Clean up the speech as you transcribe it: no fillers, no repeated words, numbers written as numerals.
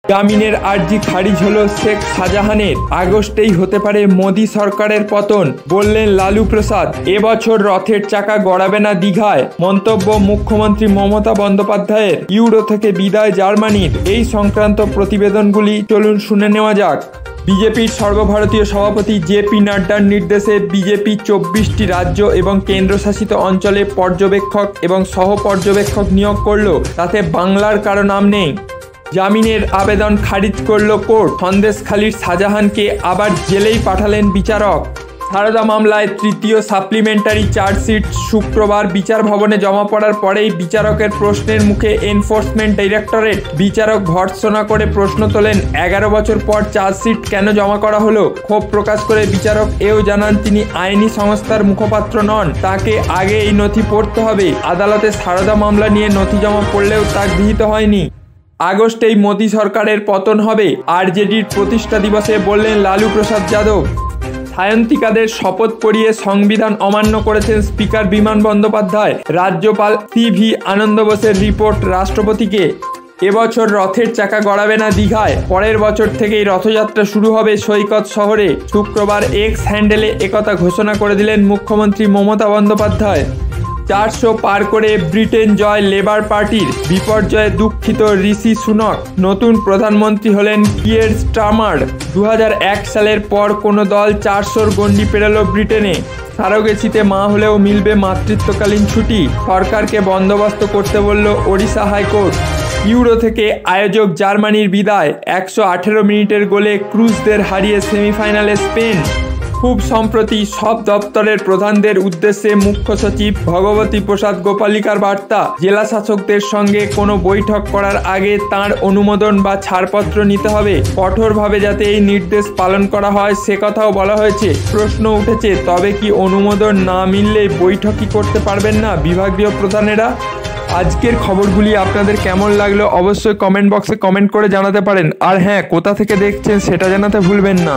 জামিনের আর্জি খারিজ হলো শেখ শাহজাহানের। আগস্টেই হতে পারে মোদী সরকারের পতন, বললেন লালু প্রসাদ। এবছর রথের চাকা গড়াবে না দীঘায়, মন্তব্য মুখ্যমন্ত্রী মমতা বন্দ্যোপাধ্যায়ের। ইউরো থেকে বিদায় জার্মানির, এই সংক্রান্ত প্রতিবেদনগুলি চলুন শুনে নেওয়া যাক। বিজেপির সর্বভারতীয় সভাপতি জেপি নাড্ডার নির্দেশে বিজেপি 24টি রাজ্য এবং কেন্দ্রশাসিত অঞ্চলে পর্যবেক্ষক এবং সহ পর্যবেক্ষক নিয়োগ করল, তাতে বাংলার কারো নাম নেই। জামিনের আবেদন খারিজ করল কোর্ট। সন্দেশখালীর শাহজাহানকে আবার জেলেই পাঠালেন বিচারক। সারদা মামলায় তৃতীয় সাপ্লিমেন্টারি চার্জশিট শুক্রবার বিচার ভবনে জমা পড়ার পরেই বিচারকের প্রশ্নের মুখে এনফোর্সমেন্ট ডাইরেক্টরেট। বিচারক ভর্ৎসনা করে প্রশ্ন তোলেন, 11 বছর পর চার্জশিট কেন জমা করা হলো। ক্ষোভ প্রকাশ করে বিচারক এও জানান, তিনি আইনি সংস্থার মুখপাত্র নন, তাকে আগে এই নথি পড়তে হবে। আদালতে সারদা মামলা নিয়ে নথি জমা পড়লেও তা গৃহীত হয়নি। আগস্টেই মোদী সরকারের পতন হবে, আরজেডির প্রতিষ্ঠা দিবসে বললেন লালু প্রসাদ যাদব। সায়ন্তিকাদের শপথ পড়িয়ে সংবিধান অমান্য করেছেন স্পিকার বিমান বন্দ্যোপাধ্যায়। রাজ্যপাল CV আনন্দ বোসের রিপোর্ট রাষ্ট্রপতিকে। এবছর রথের চাকা গড়াবে না দীঘায়, পরের বছর থেকেই রথযাত্রা শুরু হবে সৈকত শহরে। শুক্রবার এক্স হ্যান্ডেলে একথা ঘোষণা করে দিলেন মুখ্যমন্ত্রী মমতা বন্দ্যোপাধ্যায়। 400 পার করে ব্রিটেন জয় লেবার পার্টির, বিপর্যয়ে দুঃখিত ঋষি সুনক। নতুন প্রধানমন্ত্রী হলেন কিয়ের স্টারমার। 2001 সালের পর কোনো দল 400-র গণ্ডি পেরোল ব্রিটেনে। সারোগেসিতে মা হলেও মিলবে মাতৃত্বকালীন ছুটি, সরকারকে বন্দোবস্ত করতে বলল ওড়িশা হাইকোর্ট। ইউরো থেকে আয়োজক জার্মানির বিদায়, 118 মিনিটের গোলে ক্রুজদের হারিয়ে সেমিফাইনালে স্পেন। খুব সম্প্রতি সব দপ্তরের প্রধানদের উদ্দেশ্যে মুখ্য সচিব ভগবতী প্রসাদ গোপালিকার বার্তা, জেলা শাসকদের সঙ্গে কোনো বৈঠক করার আগে তাঁর অনুমোদন বা ছাড়পত্র নিতে হবে। কঠোরভাবে যাতে এই নির্দেশ পালন করা হয় সে কথাও বলা হয়েছে। প্রশ্ন উঠেছে, তবে কি অনুমোদন না মিললে বৈঠকই করতে পারবেন না বিভাগীয় প্রধানেরা? আজকের খবরগুলি আপনাদের কেমন লাগলো অবশ্যই কমেন্ট বক্সে কমেন্ট করে জানাতে পারেন। আর হ্যাঁ, কোথা থেকে দেখছেন সেটা জানাতে ভুলবেন না।